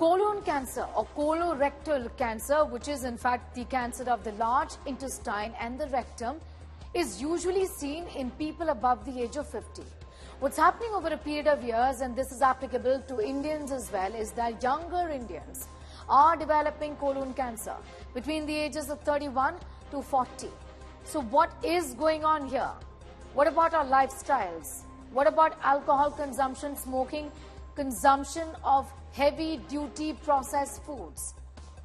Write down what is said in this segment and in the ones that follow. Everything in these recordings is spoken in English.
Colon cancer or colorectal cancer, which is in fact the cancer of the large intestine and the rectum, is usually seen in people above the age of 50. What's happening over a period of years, and this is applicable to Indians as well, is that younger Indians are developing colon cancer between the ages of 31 to 40. So what is going on here? What about our lifestyles? What about alcohol consumption, smoking, consumption of heavy-duty processed foods?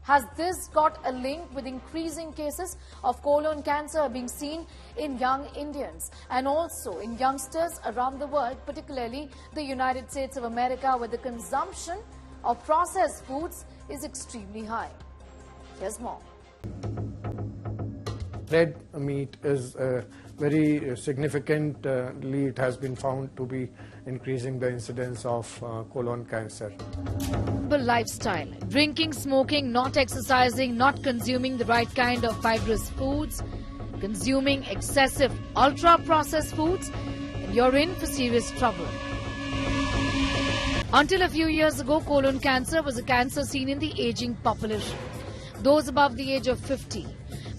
Has this got a link with increasing cases of colon cancer being seen in young Indians and also in youngsters around the world, particularly the United States of America, where the consumption of processed foods is extremely high? Here's more. Red meat is very significantly, it has been found to be increasing the incidence of colon cancer. Lifestyle, drinking, smoking, not exercising, not consuming the right kind of fibrous foods, consuming excessive ultra-processed foods, and you're in for serious trouble. Until a few years ago, colon cancer was a cancer seen in the aging population, those above the age of 50.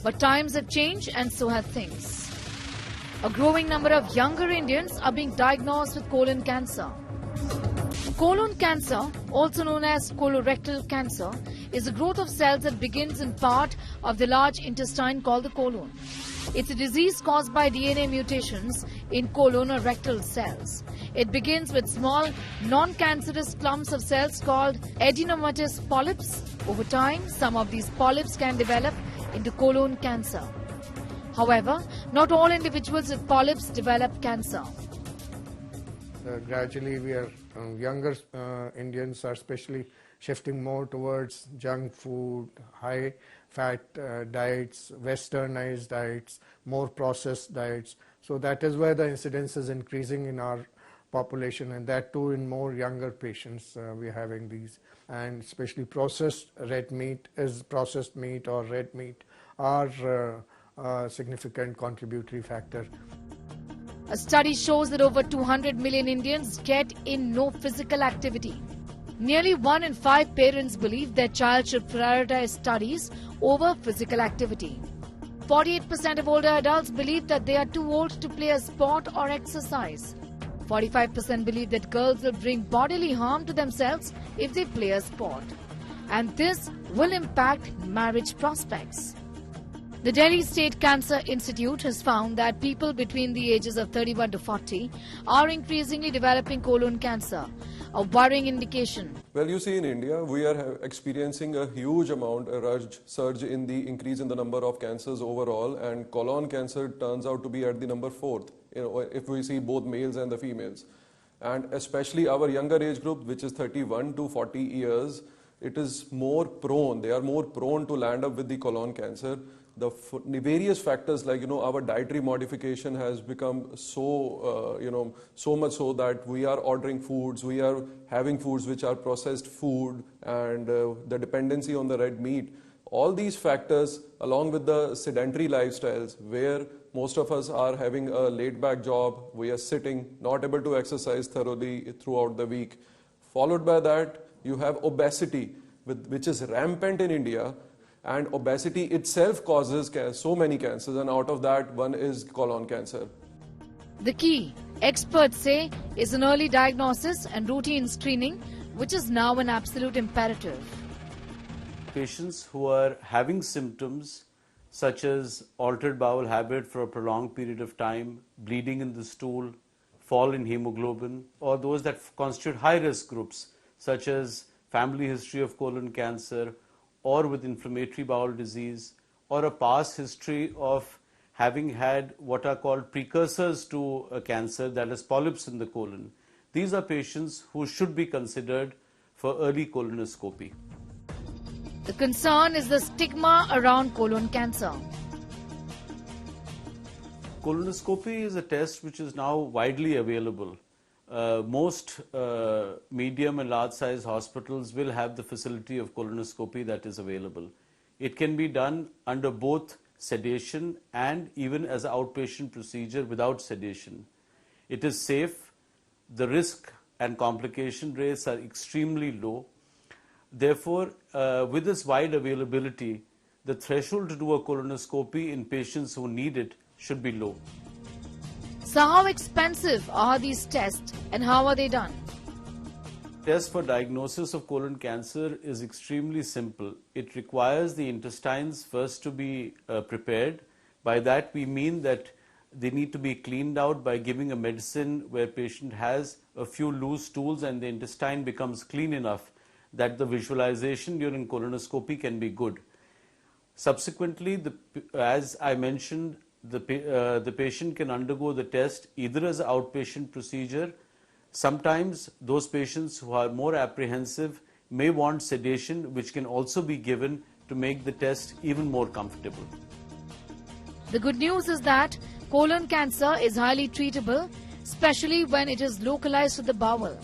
But times have changed and so have things. A growing number of younger Indians are being diagnosed with colon cancer. Colon cancer, also known as colorectal cancer, is a growth of cells that begins in part of the large intestine called the colon. It's a disease caused by DNA mutations in colon or rectal cells. It begins with small, non-cancerous clumps of cells called adenomatous polyps. Over time, some of these polyps can develop into colon cancer. However, not all individuals with polyps develop cancer. Gradually, younger Indians are especially shifting more towards junk food, high-fat diets, westernized diets, more processed diets. So that is where the incidence is increasing in our population, and that too in more younger patients we are having these. And especially processed meat or red meat are a significant contributory factor. A study shows that over 200 million Indians get in no physical activity. Nearly 1 in 5 parents believe their child should prioritize studies over physical activity. 48% of older adults believe that they are too old to play a sport or exercise. 45% believe that girls will bring bodily harm to themselves if they play a sport. And this will impact marriage prospects. The Delhi State Cancer Institute has found that people between the ages of 31 to 40 are increasingly developing colon cancer, a worrying indication. Well, you see, in India, we are experiencing a huge amount, a surge in the increase in the number of cancers overall, and colon cancer turns out to be at the number 4th, if we see both males and the females. And especially our younger age group, which is 31 to 40 years, it is more prone, they are more prone to land up with the colon cancer. The various factors like, our dietary modification has become so, so much so that we are ordering foods, we are having foods which are processed food, and the dependency on the red meat. All these factors, along with the sedentary lifestyles where most of us are having a laid-back job, we are sitting, not able to exercise thoroughly throughout the week. Followed by that, you have obesity, which is rampant in India. And obesity itself causes so many cancers, and out of that, one is colon cancer. The key, experts say, is an early diagnosis and routine screening, which is now an absolute imperative. Patients who are having symptoms such as altered bowel habit for a prolonged period of time, bleeding in the stool, fall in hemoglobin, or those that constitute high-risk groups such as family history of colon cancer, or with inflammatory bowel disease, or a past history of having had what are called precursors to a cancer, that is polyps in the colon. These are patients who should be considered for early colonoscopy. The concern is the stigma around colon cancer. Colonoscopy is a test which is now widely available. Most medium and large size hospitals will have the facility of colonoscopy that is available. It can be done under both sedation and even as an outpatient procedure without sedation. It is safe. The risk and complication rates are extremely low. Therefore, with this wide availability, the threshold to do a colonoscopy in patients who need it should be low. So how expensive are these tests and how are they done? Test for diagnosis of colon cancer is extremely simple. It requires the intestines first to be prepared. By that we mean that they need to be cleaned out by giving a medicine where patient has a few loose stools and the intestine becomes clean enough that the visualization during colonoscopy can be good. Subsequently, as I mentioned, the patient can undergo the test either as an outpatient procedure. Sometimes those patients who are more apprehensive may want sedation, which can also be given to make the test even more comfortable. The good news is that colon cancer is highly treatable, especially when it is localized to the bowel.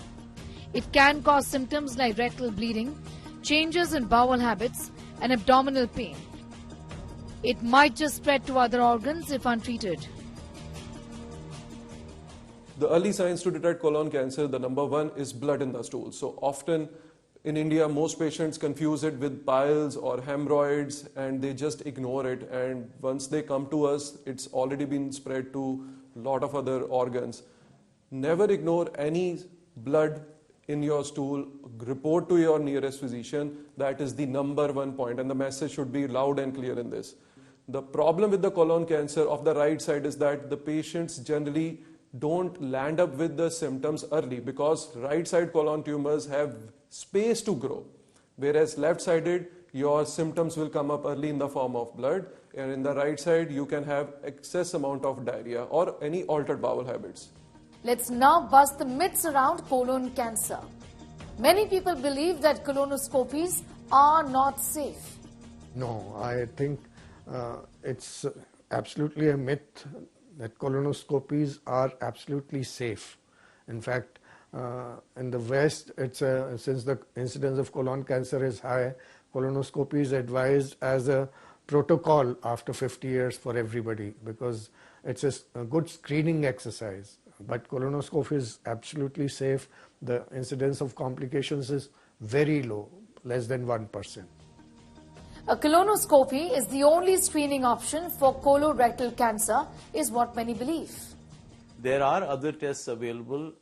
It can cause symptoms like rectal bleeding, changes in bowel habits, and abdominal pain. It might just spread to other organs if untreated. The early signs to detect colon cancer, the number one is blood in the stool. So often in India, most patients confuse it with piles or hemorrhoids and they just ignore it. And once they come to us, it's already been spread to a lot of other organs. Never ignore any blood in your stool. Report to your nearest physician. That is the number one point, and the message should be loud and clear in this. The problem with the colon cancer of the right side is that the patients generally don't land up with the symptoms early because right side colon tumors have space to grow, whereas left sided your symptoms will come up early in the form of blood, and in the right side you can have excess amount of diarrhea or any altered bowel habits. Let's now bust the myths around colon cancer. Many people believe that colonoscopies are not safe. No, I think it's absolutely a myth that colonoscopies are absolutely safe. In fact, in the West, since the incidence of colon cancer is high, colonoscopy is advised as a protocol after 50 years for everybody because it's a good screening exercise. But colonoscopy is absolutely safe. The incidence of complications is very low, less than 1%. A colonoscopy is the only screening option for colorectal cancer, is what many believe. There are other tests available.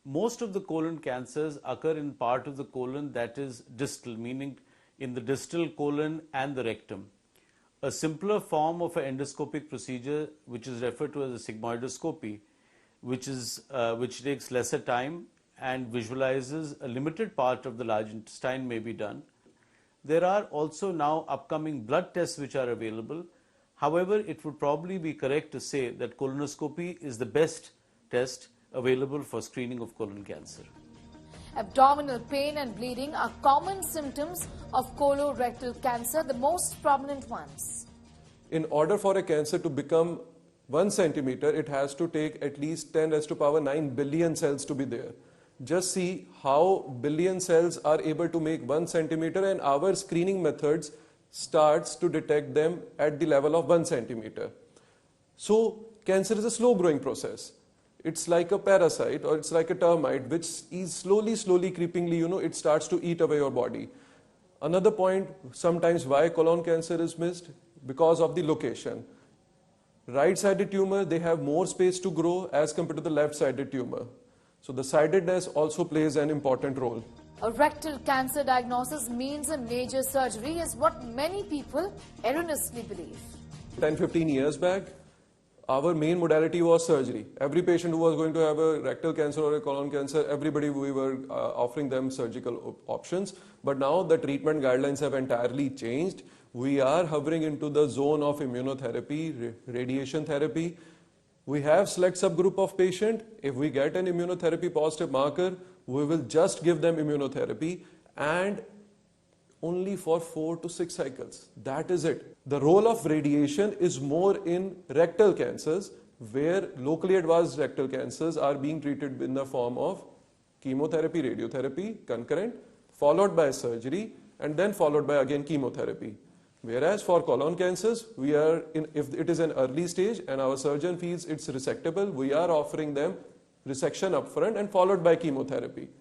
Most of the colon cancers occur in part of the colon that is distal, meaning in the distal colon and the rectum. A simpler form of an endoscopic procedure, which is referred to as a sigmoidoscopy, which takes lesser time and visualizes a limited part of the large intestine, may be done. There are also now upcoming blood tests which are available. However, it would probably be correct to say that colonoscopy is the best test available for screening of colon cancer. Abdominal pain and bleeding are common symptoms of colorectal cancer, the most prominent ones. In order for a cancer to become 1 centimeter, it has to take at least 10 raised to power 9 billion cells to be there. Just see how billion cells are able to make 1 centimeter, and our screening methods starts to detect them at the level of 1 centimeter. So cancer is a slow growing process. It's like a parasite or it's like a termite which is slowly creepingly, it starts to eat away your body. Another point, sometimes why colon cancer is missed, because of the location. Right-sided tumor, they have more space to grow as compared to the left-sided tumor. So the sidedness also plays an important role. A rectal cancer diagnosis means a major surgery is what many people erroneously believe. 10-15 years back, our main modality was surgery. Every patient who was going to have a rectal cancer or a colon cancer, everybody we were offering them surgical options. But now the treatment guidelines have entirely changed. We are hovering into the zone of immunotherapy, radiation therapy. We have select subgroup of patient. If we get an immunotherapy positive marker, we will just give them immunotherapy and only for 4 to 6 cycles. That is it. The role of radiation is more in rectal cancers, where locally advanced rectal cancers are being treated in the form of chemotherapy, radiotherapy, concurrent, followed by surgery, and then followed by again chemotherapy. Whereas for colon cancers, if it is an early stage and our surgeon feels it's resectable, we are offering them resection upfront and followed by chemotherapy.